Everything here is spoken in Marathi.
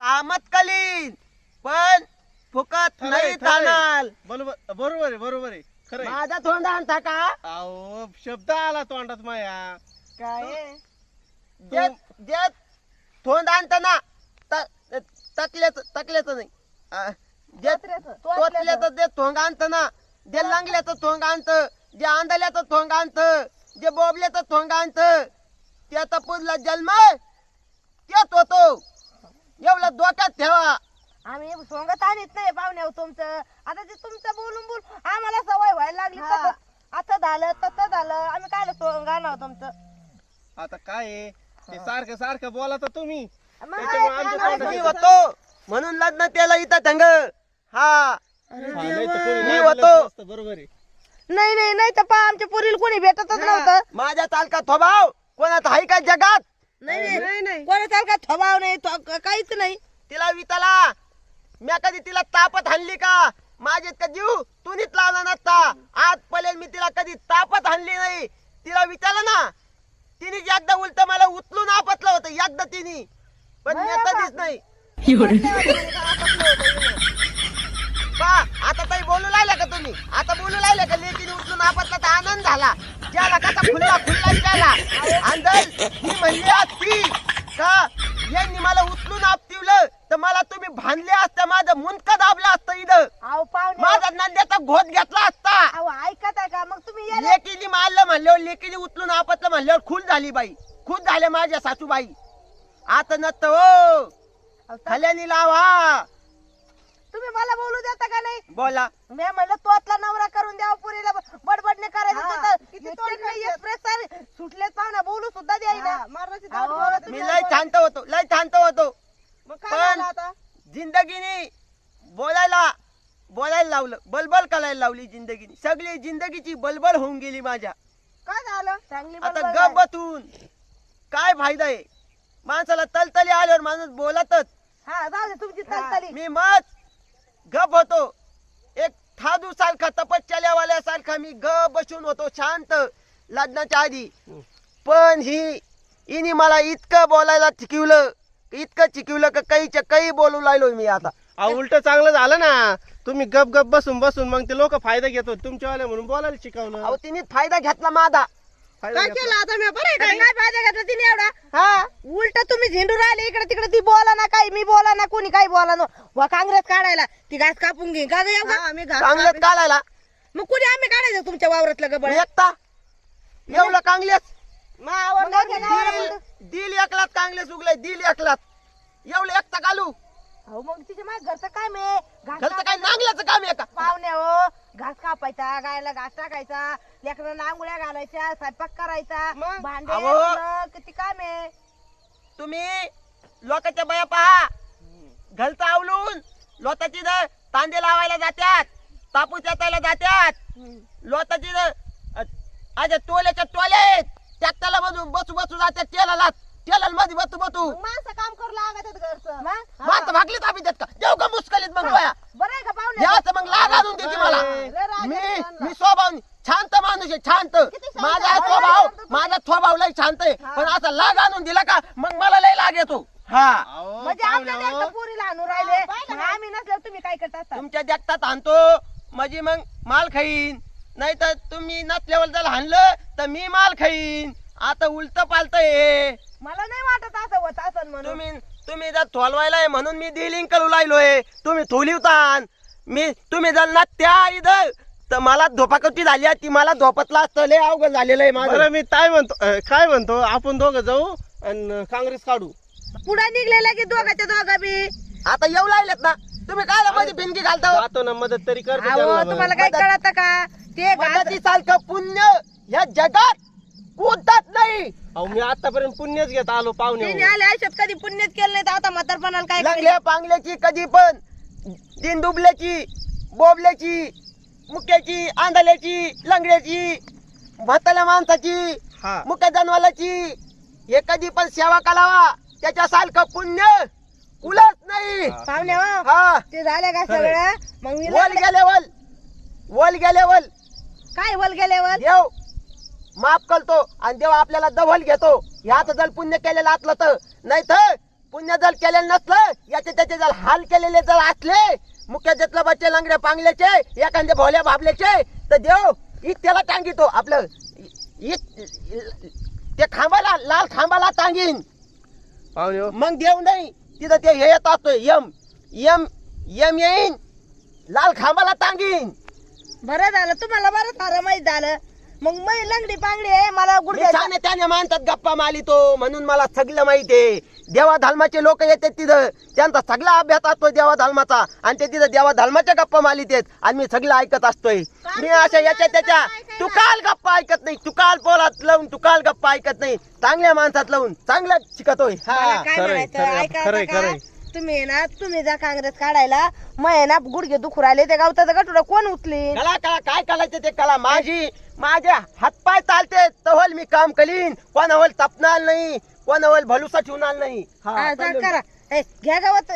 आमतकालीन पण फुकट नाही तानाल. बरोबर आहे खरं. माझा तोंड आणता का? अहो शब्द आला तोंडात माया. काय जे तोंड आणताना तकल्याच नाही, जे तोतल्याचं ते थोंग आणतं ना, जे लांगल्याचं थोंग आणतं, जे आंधल्याचं थोंग आणतं, जे बोबल्याचं थोंग आणतं, त्याचा पुढला जन्म तेच होतो. एवढं डोक्यात ठेवा. आम्ही सोंगत आणत नाही पाहुण्यावर तुमचं. आता ते तुमचं बोलून आम्हाला सवय व्हायला लागली. असं झालं तसं झालं, आम्ही काय सोंग आणावं तुमचं. आता काय आहे ते सारखं सारखं बोलाता तुम्ही. मग त्याच्यामुळे आमचं काय तोंड मी होतो म्हणून लग्न केलं इथं थंग. हा मी होतो. बरोबर आहे. नाही नाही नाही तर पा आमच्या पोरीला कोणी भेटतच नव्हतं. माझ्या चालका थोबाव कोणात आहे का जगात? नाही नाही कोणी सारखा थवाव नाही, काहीच नाही. तिला विताला मी कधी तिला तापत हाणली का? माझे का जीव तुनीच लावला नसता. आज पहिले मी तिला कधी तापत हाणली नाही. तिला विचारलं ना, तिने एकदा उलट मला उचलून आपतलं होतं एकदा तिने, पण मी कधीच नाही. पा आता काही बोलू लागल्या का तुम्ही? आता बोलू लागल्या का? लेकीने उचलून आपतला तर आनंद झाला. ज्याला कसा खुल्ला त्याला अंदर मी म्हणली असती का यांनी मला उचलून आपतिवलं तर मला तुम्ही भांडले असतं, माझं मुंडकं दाबलं असतं इथं, अहो पाहुणे, माझा नंद्याचा घोट घेतला असता. अहो ऐकत आहे का? मग तुम्ही यायला लेकीने मारलं म्हणल्यावर, लेकीने उचलून आपतलं म्हणल्यावर खुश झाली बाई, खुश झाले माझ्या सासूबाई. आता नसतं हो, खल्यानी लावा. तुम्ही मला बोलू देता का नाही? बोला. मी म्हणलं तोतला नवरा करून द्यावा, पुरीला बडबडणे करायचं. एक्सप्रेस सुटलेच पाहुणा, बोलू सुद्धा द्यायला. मी लय शांत होतो, लय शांत होतो, पण जिंदगीने बोलायला लावलं, बलबल करायला लावली जिंदगीने. सगळी जिंदगीची बलबल होऊन गेली माझ्या. काय झालं? चांगली आता बडबड गप आहे. बसून काय फायदा आहे? माणसाला तलतली आल्यावर माणूस बोलतच. हा जाऊ दे तुमची तलतली. मी मत गप होतो, एक थादू सारखा तपश्चर्यावाल्यासारखा मी गप बसून होतो शांत लग्नाच्या आधी. पण हिने मला इतकं बोलायला शिकवलं, इतकं शिकवलं का काही बोलू लागलो मी आता. उलट चांगलं झालं ना, तुम्ही गप गप बसून बसून मग ते लोक फायदा घेतो तुमच्यावाले म्हणून बोलायला शिकवलं. अहो तिने फायदा घेतला माझा. फायदा काय घेतला. केलं आता मी? बरं आहे का? काय फायदा घेतला तिने एवढा? हा उलट तुम्ही झेंडू राहिले इकडे तिकडे. ती बोला ना काही, मी बोला ना, कोणी काही बोला ना. वा काँग्रेस काढायला ती घास कापून घेईन का ग? चांगलेच काढायला मग कुणी आम्ही काढायचं तुमच्या वावरातलं गबळ? एकता एवढं कांगलेस मग दिल एकलाच कांगलेस उगलाय, दिल एकलाच एवढं एकता घालू. मग तिच्या माझ्या घरचं काय मे घरचं काय नांगल्याचं काम आहे का? पाहुण्या हो, घास कापायचा, गायला घास टाकायचा, लेकरांना आंघोळ्या घालायच्या, स्वयंपाक करायचा, भांडे अहो. धुणं, किती काम आहे. तुम्ही लोकांच्या बाया पहा, घरचं आवलून लोताची तांदे लावायला जात्यात, तापूस याचायला जात्यात, लोताची अरे टोल्याच्या टोले ट्रॅक्टरला मधून बसू जात्यात, तेला मध्ये बसू माणसं काम करू लागत घरचं. मात भागलीत आम्ही देत का देऊ का मुस्कलीत मग बाया बरं आहे का पाहुणे? याच मग लाग आणून देते मला. मी स्वभाव शांत माणूस आहे, शांत. माझा स्वभाव लय शांत आहे, पण असा लाग आणून दिला का मग मला लय लाग येतो. हा अहो, म्हणजे आपल्याला एकटं पोरीला आणून राहिले, मग आम्ही नसल्यावर तुम्ही काय करता असता? तुमच्या देखतात आणतो म्हणजे मग माल खाईन, नाही तर तुम्ही नसल्यावर जर हाणलं तर मी माल खाईन. आता उलट पालतय. मला नाही वाटत असं होत असं म्हणून. तुम्ही जर थोलवायलाय म्हणून मी डिलिंग करू लागलोय. तुम्ही थोलिवतान तुम्ही जर ना त्या इथं तर मला धोपाकटी झाली, ती मला धोपतला असतं. लय अवघड झालेलं आहे माझं. बरं मी काय म्हणतो आपण दोघं जाऊ आणि काँग्रेस काढू. पुढे निघलेला की दोघं बी. आता येऊ लागलेत ना तुम्ही, काय मध्ये भिंगी घालता? जातो ना, मदत तरी करतो अहो, त्यांना. तुम्हाला काय कळत का? ते मदती सारखं पुण्य या जगात कुठंच नाही. अहो मी आतापर्यंत पुण्यच घेत आलो पाहुणे. तिने आले आयुष्यात कधी पुण्यच केलं नाही, तर आता म्हातारपणाला काय करायचं? लंगल्या पांगल्याची कधी पण, दिन दुबल्याची, बोबल्याची, मुक्याची, आंधल्याची, लंगड्याची, म्हाताऱ्या माणसाची, हा. मुक्या जनवालाची, हे कधी पण सेवा करावा. त्याच्या सारखं पुण्य उलट नाही. पाहुणे हो, हा ते झाले का सगळं? मग मी वल गेल्यावर काय वल गेल्यावर देव माफ करतो आणि देव आपल्याला दवल घेतो. ह्याच जर पुण्य केलेलं असलं तर, नाही तर पुण्य जर केलेलं नसलं याचे त्याचे जर हाल केलेले जर असले मुख्याच्यातलं बच्चे लंगड्या पांगल्याचे एखाद्या भोल्या बाबल्याचे तर देव त्याला टांगितो आपलं ते खांबाला लाल खांबाला टांगीन पाहुणे हो. मग देव नाही तिथं ते हे येत असतो यम यम यम येईन लाल खांबाला टांगीन. बरं झालं तुम्हाला बरं सारं माहित झालं. मग मै लंगडी पांगडी आहे मला गुडघ्या छान त्याने मानतात गप्पा मालितो म्हणून मला सगळं माहिती आहे. देवा धर्माचे लोक येतात तिथं त्यांचा सगळा अभ्यास असतो देवा धर्माचा आणि ते तिथं देवा धर्माच्या गप्पा मालित आहेत आणि मी सगळं ऐकत असतोय. मी अशा याच्या त्याच्या तुकाल गप्पा ऐकत नाही तुकाल पोलात लावून तुकाल गप्पा ऐकत नाही चांगल्या माणसात लावून चांगलं शिकतोय. मला हा काय खरंय, म्हणायचं खरंय, ऐका खरंय, आता का? खरंय. तुम्ही आहे ना तुम्ही जा काँग्रेस काढायला मग ना गुडघे दुखू राहिले ते गावचा गटुडा कोण उचली कला कला काय करायचं ते कला माझे हातपाय चालते तवल मी काम करीन कोणावर तपणार नाही कोणावर भलुसा ठेवणार नाही. करा घ्या गावात